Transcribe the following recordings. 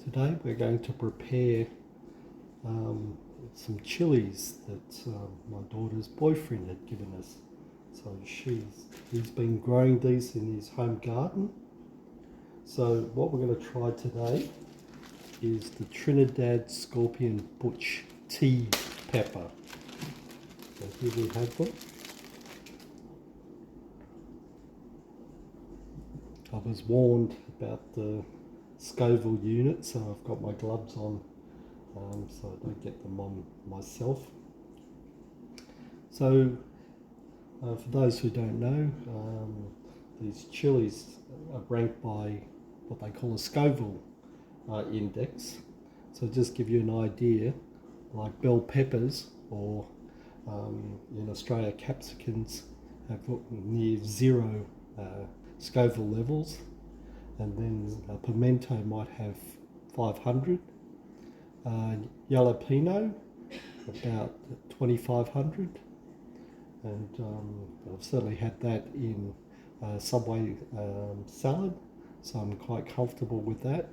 Today we're going to prepare some chilies that my daughter's boyfriend had given us. So he's been growing these in his home garden. So what we're going to try today is the Trinidad Scorpion Butch tea pepper. So here we have them. I was warned about the Scoville unit, so I've got my gloves on so I don't get them on myself. So for those who don't know, these chilies are ranked by what they call a Scoville index. So just give you an idea, like bell peppers or in Australia capsicums have near 0 Scoville levels, and then a pimento might have 500, jalapeno about 2500, and I've certainly had that in Subway salad, so I'm quite comfortable with that.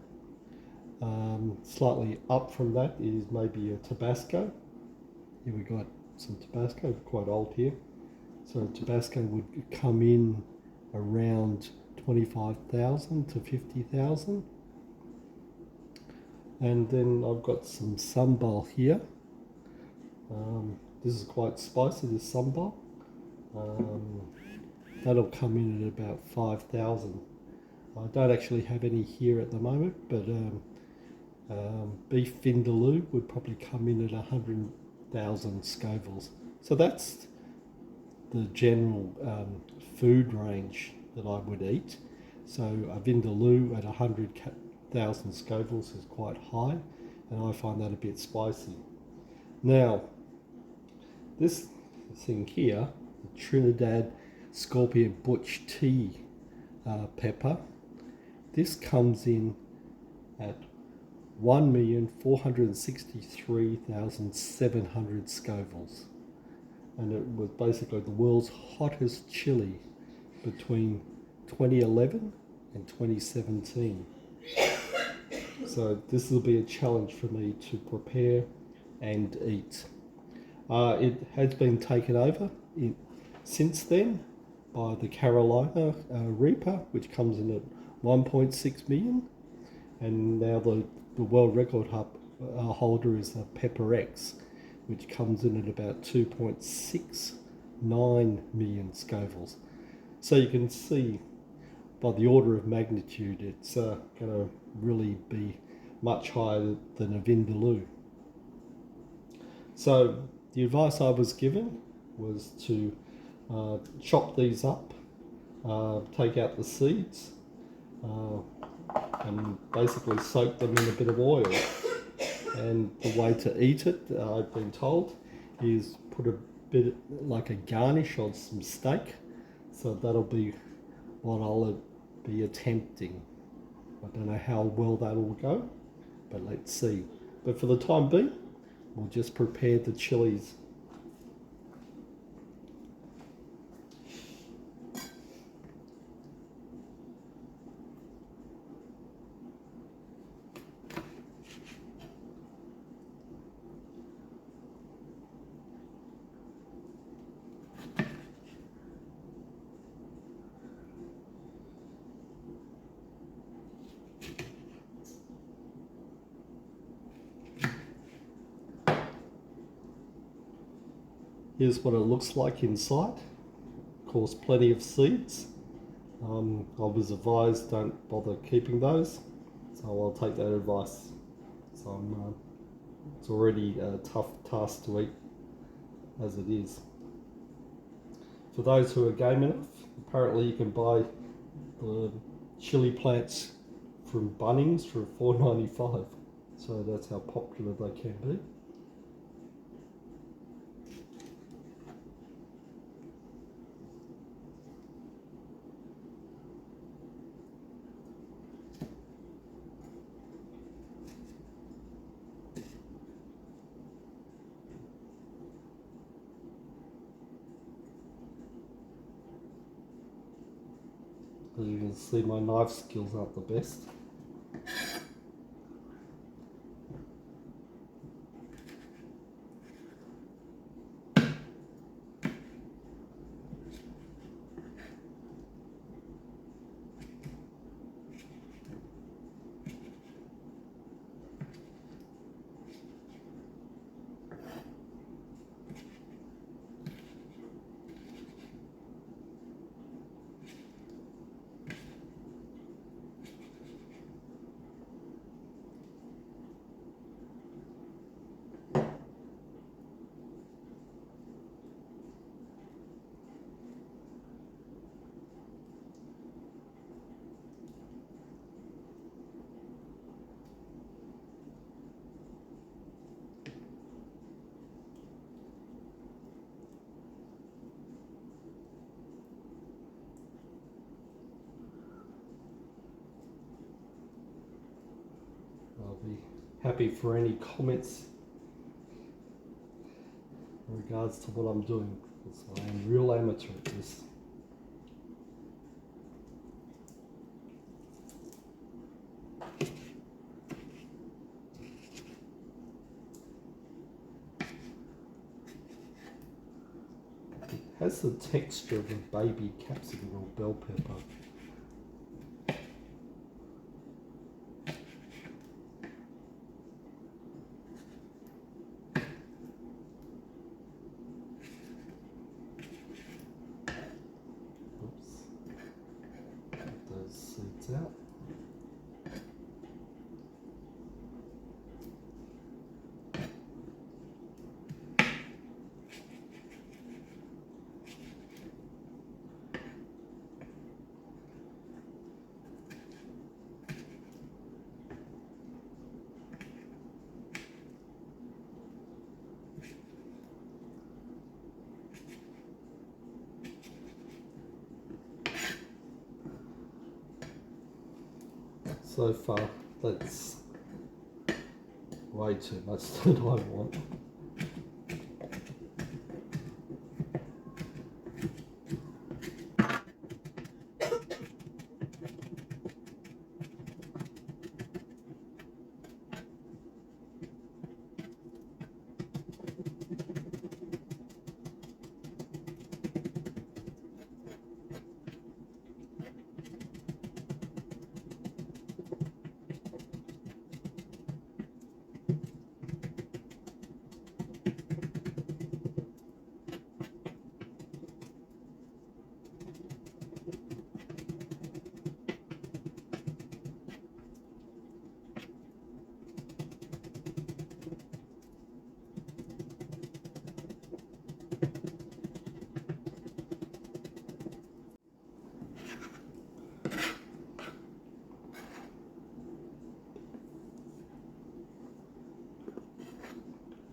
Slightly up from that is maybe a Tabasco. Here we got some Tabasco, quite old here. So Tabasco would come in around 25,000 to 50,000. And then I've got some sambal here. This is quite spicy, this sambal. That'll come in at about 5,000. I don't actually have any here at the moment, but beef vindaloo would probably come in at 100,000 Scovilles. So that's the general food range that I would eat. So a vindaloo at 100,000 Scovilles is quite high, and I find that a bit spicy. Now, this thing here, the Trinidad Scorpion Butch tea pepper, this comes in at 1,463,700 Scovilles. And it was basically the world's hottest chili between 2011 and 2017. So this will be a challenge for me to prepare and eat. It has been taken over since then by the Carolina Reaper, which comes in at 1.6 million, and now the world record holder is the Pepper X, which comes in at about 2.69 million Scovilles. So you can see by the order of magnitude, it's going to really be much higher than a vindaloo. So the advice I was given was to chop these up, take out the seeds, and basically soak them in a bit of oil. And the way to eat it, I've been told, is put a bit like a garnish on some steak. So that'll be what I'll be attempting. I don't know how well that will go, but let's see. But for the time being, we'll just prepare the chilies. Here's what it looks like inside. Of course, plenty of seeds. I was advised don't bother keeping those, so I'll take that advice. So it's already a tough task to eat as it is. For those who are game enough, apparently you can buy the chili plants from Bunnings for $4.95. So that's how popular they can be. As you can see, my knife skills aren't the best. Be happy for any comments in regards to what I'm doing, because I am real amateur at this. It has the texture of a baby capsicum or bell pepper. Seeds out. So far, that's way too much that I want.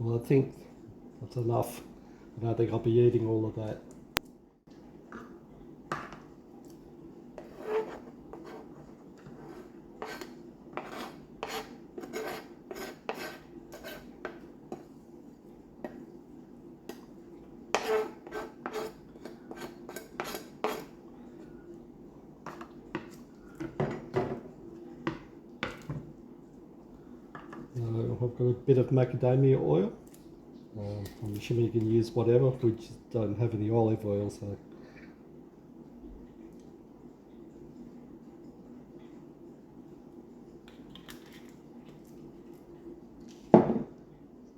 Well, I think that's enough. I don't think I'll be eating all of that. I've got a bit of macadamia oil. I'm assuming you can use whatever. We just don't have any olive oil, so.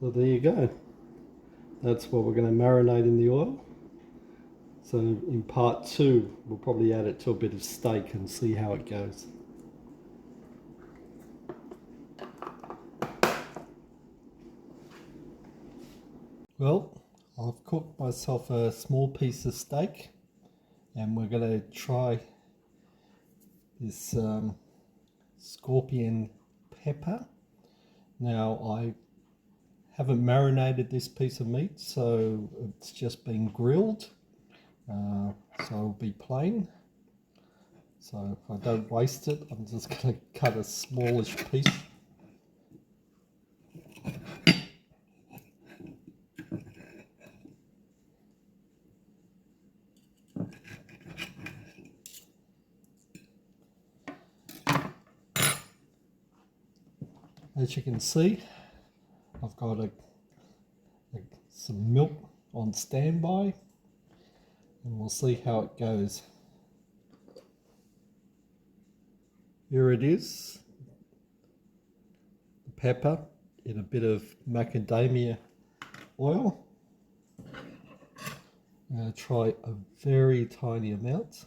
So there you go. That's what we're going to marinate in the oil. So in part 2, we'll probably add it to a bit of steak and see how it goes. Well, I've cooked myself a small piece of steak, and we're going to try this scorpion pepper. Now, I haven't marinated this piece of meat, so it's just been grilled, so it'll be plain. So if I don't waste it, I'm just going to cut a smallish piece. As you can see, I've got some milk on standby, and we'll see how it goes. Here it is, the pepper in a bit of macadamia oil. I'm going to try a very tiny amount.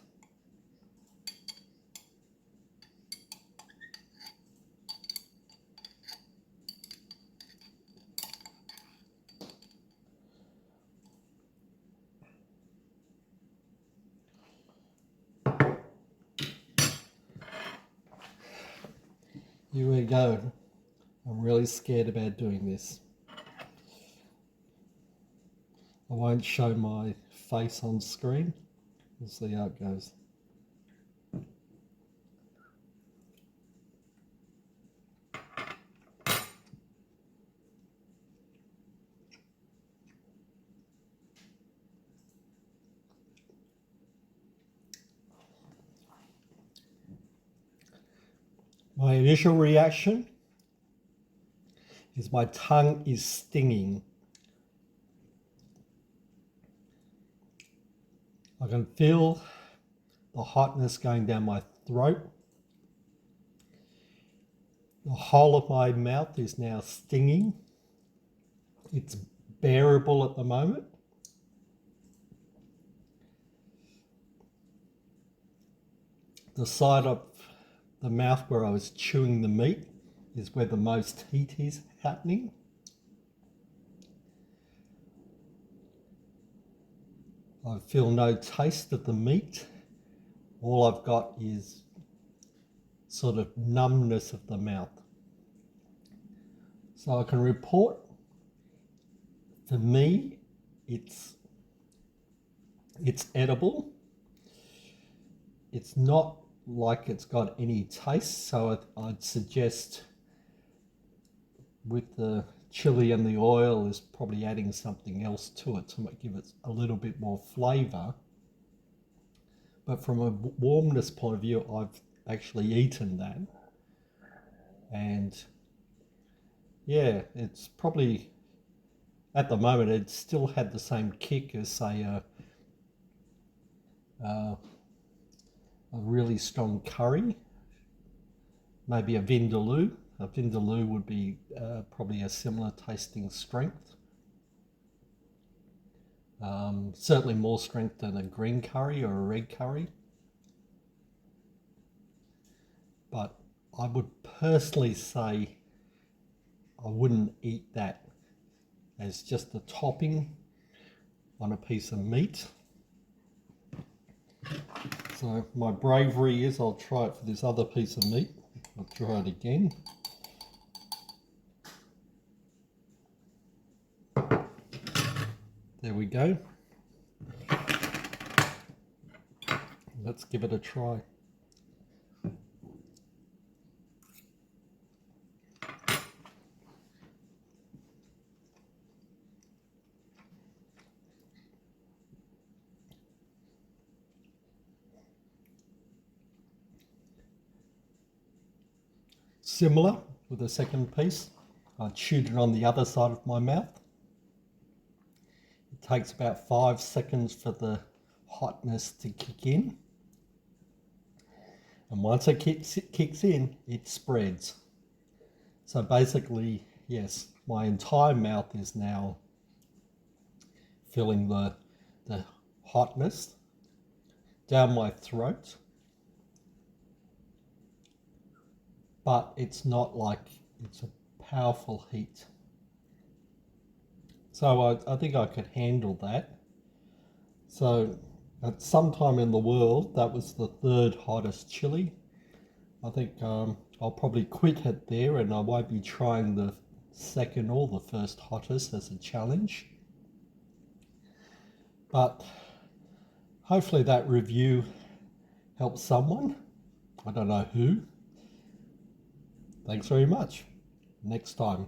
Here we go. I'm really scared about doing this. I won't show my face on screen. We'll see how it goes. My initial reaction is my tongue is stinging. I can feel the hotness going down my throat. The whole of my mouth is now stinging. It's bearable at the moment. The side of the mouth where I was chewing the meat is where the most heat is happening. I feel no taste of the meat. All I've got is sort of numbness of the mouth. So I can report, for me, it's edible. It's not like it's got any taste, so I'd suggest with the chili and the oil is probably adding something else to it to give it a little bit more flavour. But from a warmness point of view, I've actually eaten that. And yeah, it's probably, at the moment, it still had the same kick as, say, a really strong curry, maybe a vindaloo. A vindaloo would be probably a similar tasting strength. Certainly more strength than a green curry or a red curry. But I would personally say I wouldn't eat that as just a topping on a piece of meat. So my bravery is I'll try it for this other piece of meat. I'll try it again. There we go. Let's give it a try. Similar with the second piece. I chewed it on the other side of my mouth. It takes about 5 seconds for the hotness to kick in. And once it kicks in, it spreads. So basically, yes, my entire mouth is now feeling the hotness down my throat. But it's not like it's a powerful heat. So I think I could handle that. So at some time in the world, that was the 3rd hottest chili. I think I'll probably quit it there, and I won't be trying the 2nd or the 1st hottest as a challenge. But hopefully that review helps someone. I don't know who. Thanks very much. Next time.